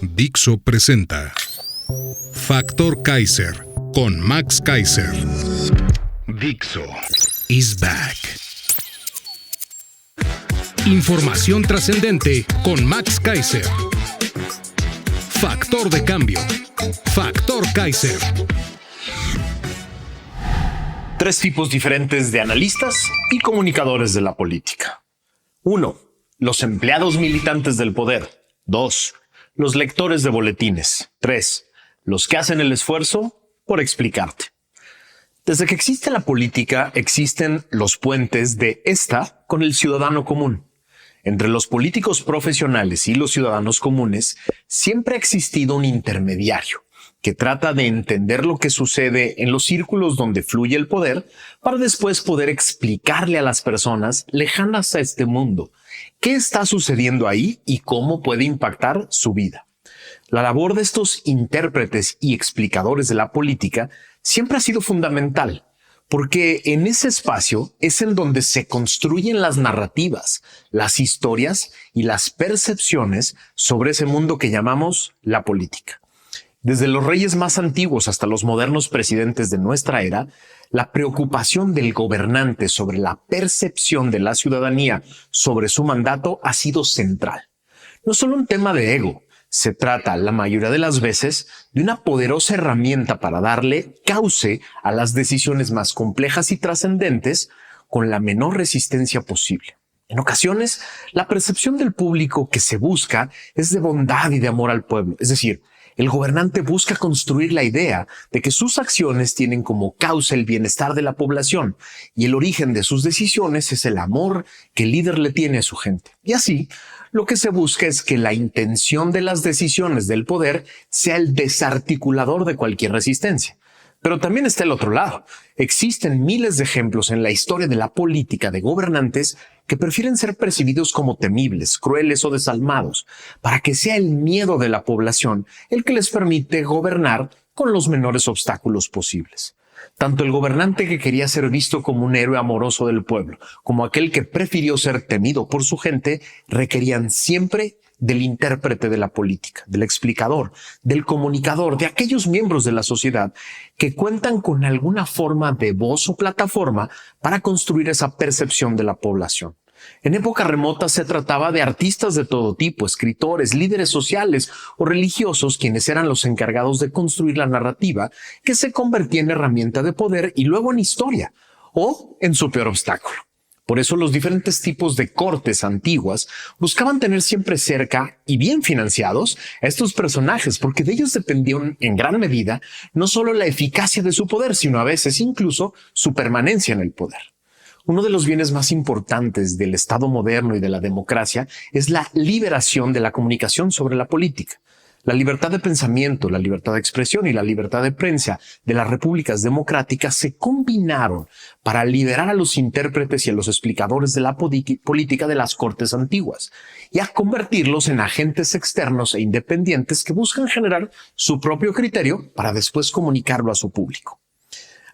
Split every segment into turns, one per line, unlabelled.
Dixo presenta Factor Kaiser con Max Kaiser. Dixo is back. Información trascendente con Max Kaiser. Factor de cambio. Factor Kaiser.
3 tipos diferentes de analistas y comunicadores de la política. 1. Los empleados militantes del poder. 2. Los lectores de boletines. 3. Los que hacen el esfuerzo por explicarte. Desde que existe la política, existen los puentes de esta con el ciudadano común. Entre los políticos profesionales y los ciudadanos comunes, siempre ha existido un intermediario que trata de entender lo que sucede en los círculos donde fluye el poder para después poder explicarle a las personas lejanas a este mundo qué está sucediendo ahí y cómo puede impactar su vida. La labor de estos intérpretes y explicadores de la política siempre ha sido fundamental, porque en ese espacio es en donde se construyen las narrativas, las historias y las percepciones sobre ese mundo que llamamos la política. Desde los reyes más antiguos hasta los modernos presidentes de nuestra era, la preocupación del gobernante sobre la percepción de la ciudadanía sobre su mandato ha sido central. No solo un tema de ego, se trata la mayoría de las veces de una poderosa herramienta para darle cauce a las decisiones más complejas y trascendentes con la menor resistencia posible. En ocasiones, la percepción del público que se busca es de bondad y de amor al pueblo, es decir, el gobernante busca construir la idea de que sus acciones tienen como causa el bienestar de la población y el origen de sus decisiones es el amor que el líder le tiene a su gente. Y así, lo que se busca es que la intención de las decisiones del poder sea el desarticulador de cualquier resistencia. Pero también está el otro lado. Existen miles de ejemplos en la historia de la política de gobernantes que prefieren ser percibidos como temibles, crueles o desalmados, para que sea el miedo de la población el que les permite gobernar con los menores obstáculos posibles. Tanto el gobernante que quería ser visto como un héroe amoroso del pueblo, como aquel que prefirió ser temido por su gente, requerían siempre del intérprete de la política, del explicador, del comunicador, de aquellos miembros de la sociedad que cuentan con alguna forma de voz o plataforma para construir esa percepción de la población. En época remota se trataba de artistas de todo tipo, escritores, líderes sociales o religiosos quienes eran los encargados de construir la narrativa que se convertía en herramienta de poder y luego en historia o en su peor obstáculo. Por eso los diferentes tipos de cortes antiguas buscaban tener siempre cerca y bien financiados a estos personajes, porque de ellos dependía en gran medida no solo la eficacia de su poder, sino a veces incluso su permanencia en el poder. Uno de los bienes más importantes del Estado moderno y de la democracia es la liberación de la comunicación sobre la política. La libertad de pensamiento, la libertad de expresión y la libertad de prensa de las repúblicas democráticas se combinaron para liberar a los intérpretes y a los explicadores de la política de las cortes antiguas y a convertirlos en agentes externos e independientes que buscan generar su propio criterio para después comunicarlo a su público.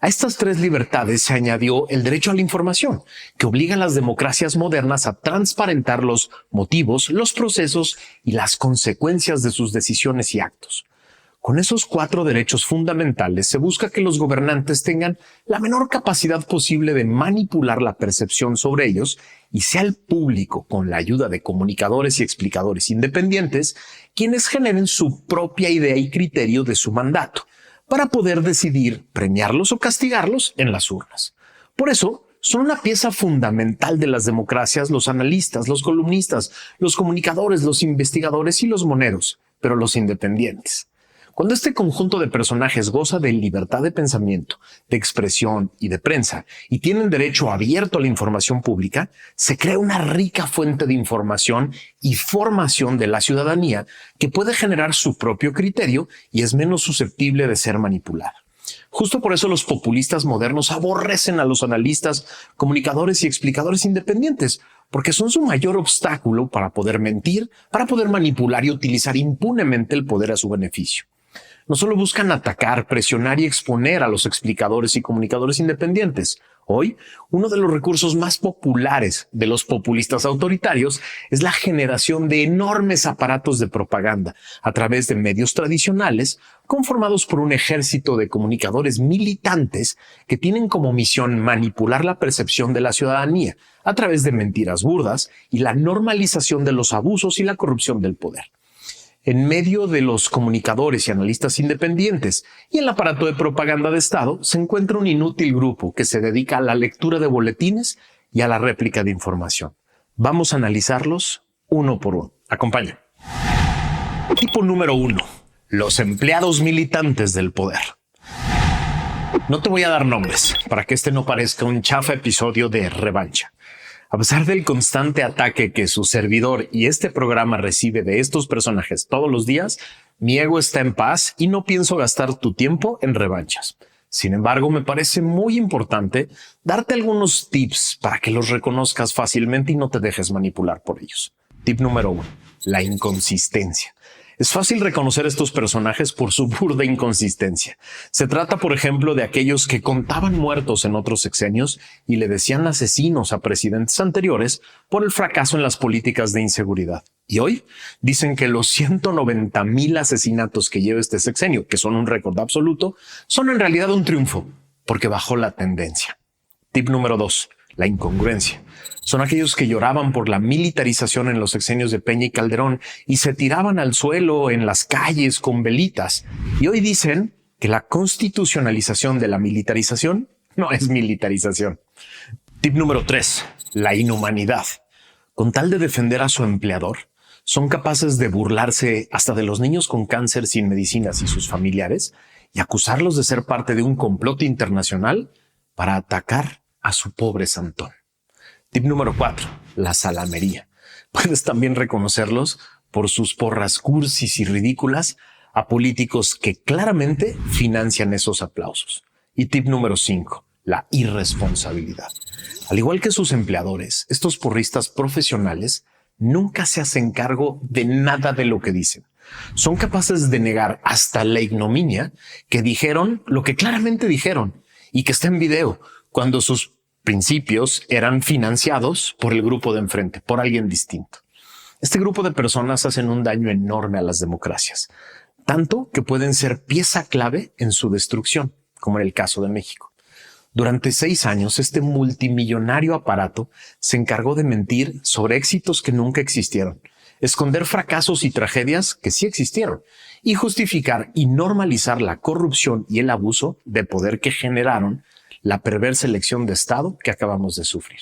A estas 3 libertades se añadió el derecho a la información, que obliga a las democracias modernas a transparentar los motivos, los procesos y las consecuencias de sus decisiones y actos. Con esos 4 derechos fundamentales se busca que los gobernantes tengan la menor capacidad posible de manipular la percepción sobre ellos y sea el público, con la ayuda de comunicadores y explicadores independientes, quienes generen su propia idea y criterio de su mandato, para poder decidir premiarlos o castigarlos en las urnas. Por eso, son una pieza fundamental de las democracias los analistas, los columnistas, los comunicadores, los investigadores y los moneros, pero los independientes. Cuando este conjunto de personajes goza de libertad de pensamiento, de expresión y de prensa y tienen derecho abierto a la información pública, se crea una rica fuente de información y formación de la ciudadanía que puede generar su propio criterio y es menos susceptible de ser manipulada. Justo por eso los populistas modernos aborrecen a los analistas, comunicadores y explicadores independientes, porque son su mayor obstáculo para poder mentir, para poder manipular y utilizar impunemente el poder a su beneficio. No solo buscan atacar, presionar y exponer a los explicadores y comunicadores independientes, Hoy, uno de los recursos más populares de los populistas autoritarios es la generación de enormes aparatos de propaganda a través de medios tradicionales conformados por un ejército de comunicadores militantes que tienen como misión manipular la percepción de la ciudadanía a través de mentiras burdas y la normalización de los abusos y la corrupción del poder. En medio de los comunicadores y analistas independientes y el aparato de propaganda de Estado se encuentra un inútil grupo que se dedica a la lectura de boletines y a la réplica de información. Vamos a analizarlos uno por uno. Acompáñenme. Tipo número 1. Los empleados militantes del poder. No te voy a dar nombres para que este no parezca un chafa episodio de Revancha. A pesar del constante ataque que su servidor y este programa recibe de estos personajes todos los días, mi ego está en paz y no pienso gastar tu tiempo en revanchas. Sin embargo, me parece muy importante darte algunos tips para que los reconozcas fácilmente y no te dejes manipular por ellos. Tip número 1. La inconsistencia. Es fácil reconocer estos personajes por su burda inconsistencia. Se trata, por ejemplo, de aquellos que contaban muertos en otros sexenios y le decían asesinos a presidentes anteriores por el fracaso en las políticas de inseguridad. Y hoy dicen que los 190,000 asesinatos que lleva este sexenio, que son un récord absoluto, son en realidad un triunfo, porque bajó la tendencia. Tip número 2. La incongruencia. Son aquellos que lloraban por la militarización en los sexenios de Peña y Calderón y se tiraban al suelo en las calles con velitas. Y hoy dicen que la constitucionalización de la militarización no es militarización. Tip número 3. La inhumanidad. Con tal de defender a su empleador, son capaces de burlarse hasta de los niños con cáncer sin medicinas y sus familiares y acusarlos de ser parte de un complot internacional para atacar a su pobre santón. Tip número 4. La salamería. Puedes también reconocerlos por sus porras cursis y ridículas a políticos que claramente financian esos aplausos. Y tip número 5. La irresponsabilidad. Al igual que sus empleadores, estos porristas profesionales nunca se hacen cargo de nada de lo que dicen. Son capaces de negar hasta la ignominia que dijeron lo que claramente dijeron y que está en video cuando sus principios eran financiados por el grupo de enfrente, por alguien distinto. Este grupo de personas hacen un daño enorme a las democracias, tanto que pueden ser pieza clave en su destrucción, como en el caso de México. Durante 6 años, este multimillonario aparato se encargó de mentir sobre éxitos que nunca existieron, esconder fracasos y tragedias que sí existieron, y justificar y normalizar la corrupción y el abuso de poder que generaron la perversa elección de Estado que acabamos de sufrir.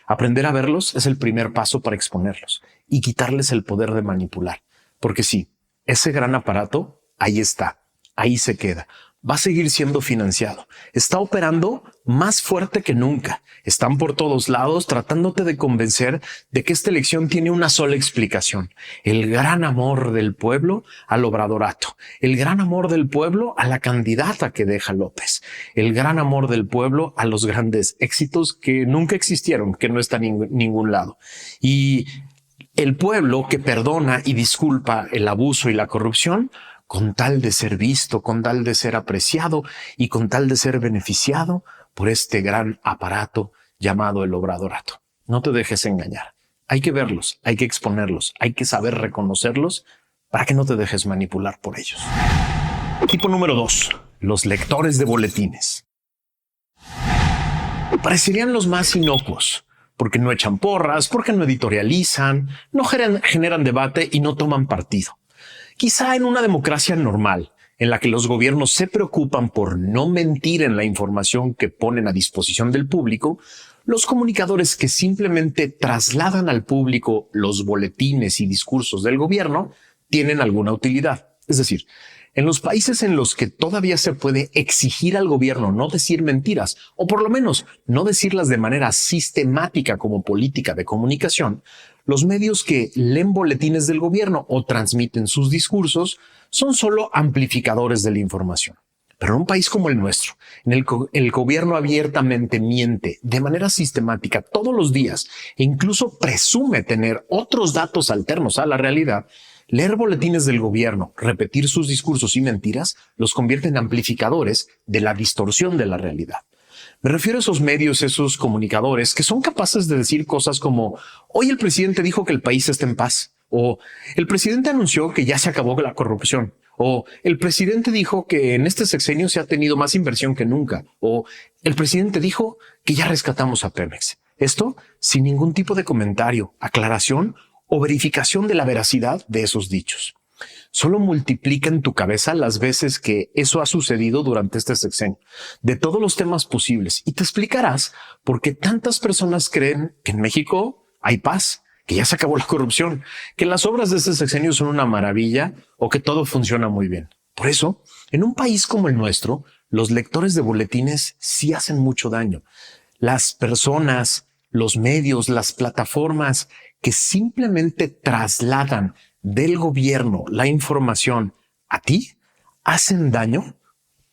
Aprender a verlos es el primer paso para exponerlos y quitarles el poder de manipular. Porque sí, ese gran aparato, ahí está, ahí se queda. Va a seguir siendo financiado. Está operando más fuerte que nunca. Están por todos lados tratándote de convencer de que esta elección tiene una sola explicación. El gran amor del pueblo al obradorato. El gran amor del pueblo a la candidata que deja López. El gran amor del pueblo a los grandes éxitos que nunca existieron, que no están en ningún lado. Y el pueblo que perdona y disculpa el abuso y la corrupción con tal de ser visto, con tal de ser apreciado y con tal de ser beneficiado por este gran aparato llamado el obradorato. No te dejes engañar. Hay que verlos, hay que exponerlos, hay que saber reconocerlos para que no te dejes manipular por ellos. Tipo número 2. Los lectores de boletines. Parecerían los más inocuos, porque no echan porras, porque no editorializan, no generan debate y no toman partido. Quizá en una democracia normal, en la que los gobiernos se preocupan por no mentir en la información que ponen a disposición del público, los comunicadores que simplemente trasladan al público los boletines y discursos del gobierno tienen alguna utilidad. Es decir, en los países en los que todavía se puede exigir al gobierno no decir mentiras, o por lo menos no decirlas de manera sistemática como política de comunicación, los medios que leen boletines del gobierno o transmiten sus discursos son solo amplificadores de la información. Pero en un país como el nuestro, en el que el gobierno abiertamente miente de manera sistemática todos los días e incluso presume tener otros datos alternos a la realidad, leer boletines del gobierno, repetir sus discursos y mentiras, los convierte en amplificadores de la distorsión de la realidad. Me refiero a esos medios, esos comunicadores que son capaces de decir cosas como hoy el presidente dijo que el país está en paz, o el presidente anunció que ya se acabó la corrupción, o el presidente dijo que en este sexenio se ha tenido más inversión que nunca, o el presidente dijo que ya rescatamos a Pemex. Esto sin ningún tipo de comentario, aclaración o verificación de la veracidad de esos dichos. Solo multiplica en tu cabeza las veces que eso ha sucedido durante este sexenio, de todos los temas posibles, y te explicarás por qué tantas personas creen que en México hay paz, que ya se acabó la corrupción, que las obras de este sexenio son una maravilla o que todo funciona muy bien. Por eso, en un país como el nuestro, los lectores de boletines sí hacen mucho daño. Las personas, los medios, las plataformas que simplemente trasladan del gobierno la información a ti, hacen daño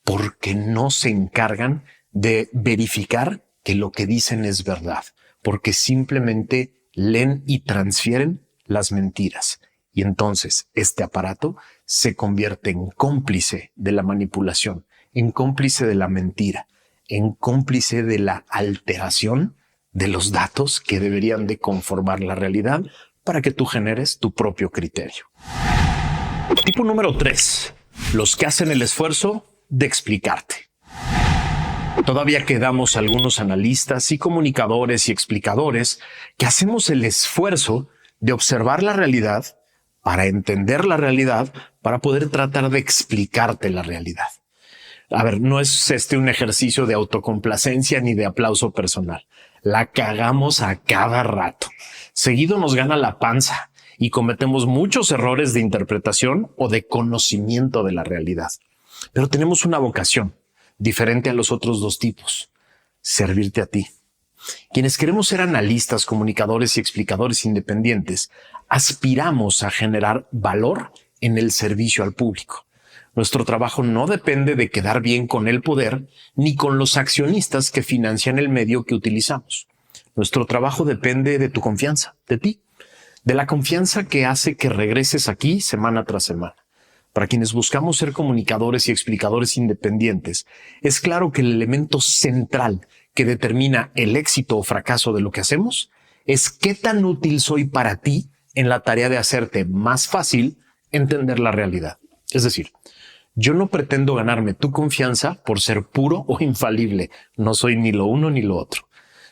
porque no se encargan de verificar que lo que dicen es verdad, porque simplemente leen y transfieren las mentiras. Y entonces este aparato se convierte en cómplice de la manipulación, en cómplice de la mentira, en cómplice de la alteración de los datos que deberían de conformar la realidad para que tú generes tu propio criterio. Tipo número 3. Los que hacen el esfuerzo de explicarte. Todavía quedamos algunos analistas y comunicadores y explicadores que hacemos el esfuerzo de observar la realidad para entender la realidad, para poder tratar de explicarte la realidad. A ver, no es un ejercicio de autocomplacencia ni de aplauso personal. La cagamos a cada rato. Seguido nos gana la panza y cometemos muchos errores de interpretación o de conocimiento de la realidad. Pero tenemos una vocación diferente a los otros dos tipos: servirte a ti. Quienes queremos ser analistas, comunicadores y explicadores independientes, aspiramos a generar valor en el servicio al público. Nuestro trabajo no depende de quedar bien con el poder ni con los accionistas que financian el medio que utilizamos. Nuestro trabajo depende de tu confianza, de ti, de la confianza que hace que regreses aquí semana tras semana. Para quienes buscamos ser comunicadores y explicadores independientes, es claro que el elemento central que determina el éxito o fracaso de lo que hacemos es qué tan útil soy para ti en la tarea de hacerte más fácil entender la realidad. Es decir, yo no pretendo ganarme tu confianza por ser puro o infalible. No soy ni lo uno ni lo otro.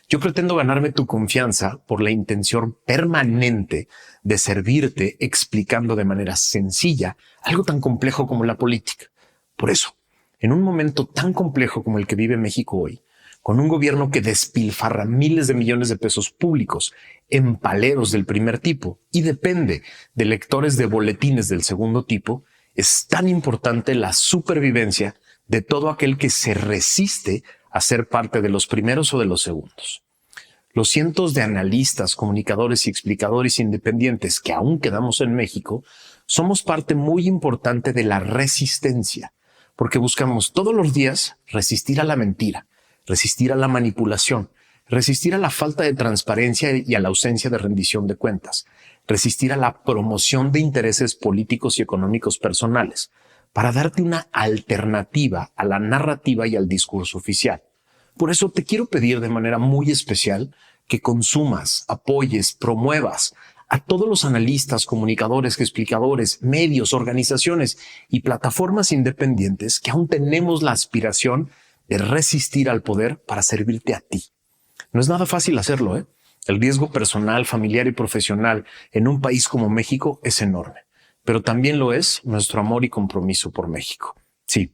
Yo pretendo ganarme tu confianza por la intención permanente de servirte explicando de manera sencilla algo tan complejo como la política. Por eso, en un momento tan complejo como el que vive México hoy, con un gobierno que despilfarra miles de millones de pesos públicos en paleros del primer tipo y depende de lectores de boletines del segundo tipo, es tan importante la supervivencia de todo aquel que se resiste a ser parte de los primeros o de los segundos. Los cientos de analistas, comunicadores y explicadores independientes que aún quedamos en México, somos parte muy importante de la resistencia, porque buscamos todos los días resistir a la mentira, resistir a la manipulación, resistir a la falta de transparencia y a la ausencia de rendición de cuentas, resistir a la promoción de intereses políticos y económicos personales, para darte una alternativa a la narrativa y al discurso oficial. Por eso te quiero pedir de manera muy especial que consumas, apoyes, promuevas a todos los analistas, comunicadores, explicadores, medios, organizaciones y plataformas independientes que aún tenemos la aspiración de resistir al poder para servirte a ti. No es nada fácil hacerlo, ¿eh? El riesgo personal, familiar y profesional en un país como México es enorme, pero también lo es nuestro amor y compromiso por México. Sí,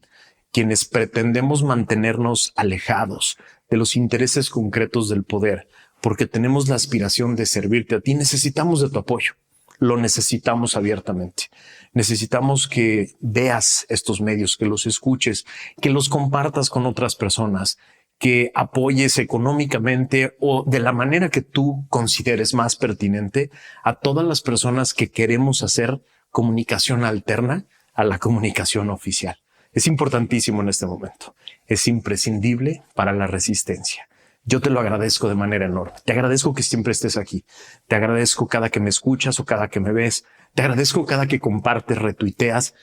quienes pretendemos mantenernos alejados de los intereses concretos del poder, porque tenemos la aspiración de servirte a ti, necesitamos de tu apoyo. Lo necesitamos abiertamente. Necesitamos que veas estos medios, que los escuches, que los compartas con otras personas, que apoyes económicamente o de la manera que tú consideres más pertinente a todas las personas que queremos hacer comunicación alterna a la comunicación oficial. Es importantísimo en este momento. Es imprescindible para la resistencia. Yo te lo agradezco de manera enorme. Te agradezco que siempre estés aquí. Te agradezco cada que me escuchas o cada que me ves. Te agradezco cada que compartes, retuiteas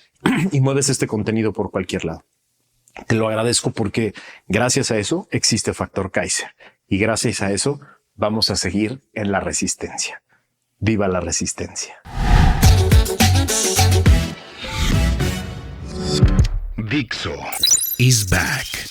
y mueves este contenido por cualquier lado. Te lo agradezco porque gracias a eso existe Factor Kaiser y gracias a eso vamos a seguir en la resistencia. ¡Viva la resistencia!
Dixo is back.